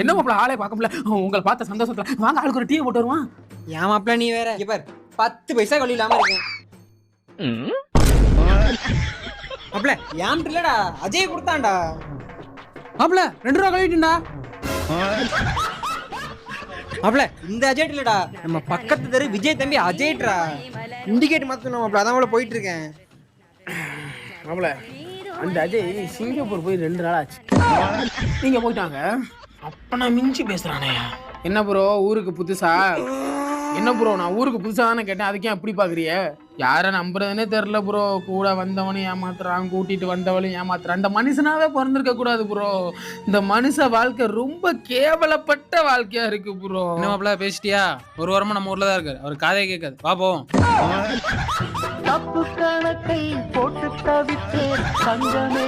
என்ன மாப்பிள ஆளே பார்க்க முடியல. உங்களை பார்த்த சந்தோஷத்துல வாங்க ஆளுக்கு ஒரு டீ போட்டு வருவான். ஏன் மாப்பிள நீ வேற பார் 10 பைசா கொள்ளி இல்லாம இருக்கேன் மாப்பிள. ஏன் இல்லடா அஜய் கொடுத்தான்டா மாப்பிள 2 ரூபா கழிட்டுண்டா. மாப்பிள இந்த அஜய் இல்லடா, நம்ம பக்கத்து தெரு விஜய் தம்பி அஜய்ட்ரா. இண்டிகேட் மாத்தணும் மாப்பிள, அதான் போயிட்டு இருக்கேன். மாப்பிள அந்த அஜய் சிங்கப்பூர் போய் 2 நாள் ஆச்சு. நீங்க போயிட்டாங்க. அப்ப நான் மிஞ்சி பேசுறானே. என்ன ப்ரோ ஊருக்கு புதுசா? என்ன ப்ரோ நான் ஊருக்கு புதுசா தானே கேட்டேன், அதுக்கே அப்படி பாக்குறிய? யார நம்புறதுன்னே தெரியல ப்ரோ. கூட வந்தவனும் ஏமாத்துறான், கூட்டிட்டு வந்தவளும் ஏமாத்துறான். இந்த மனுஷனாவே பிறந்திருக்க கூடாது ப்ரோ. இந்த மனுஷ வாழ்க்கை ரொம்ப கேவலப்பட்ட வாழ்க்கையா இருக்கு ப்ரோ. என்ன மாப்பிள பேசிட்டியா? ஒரு வாரமா நம்ம ஊர்ல தான் இருக்காரு, அவர் காதையே கேட்காது. வா போவோம். தப்பு கணக்கை போட்டு தவித்தே தங்கமே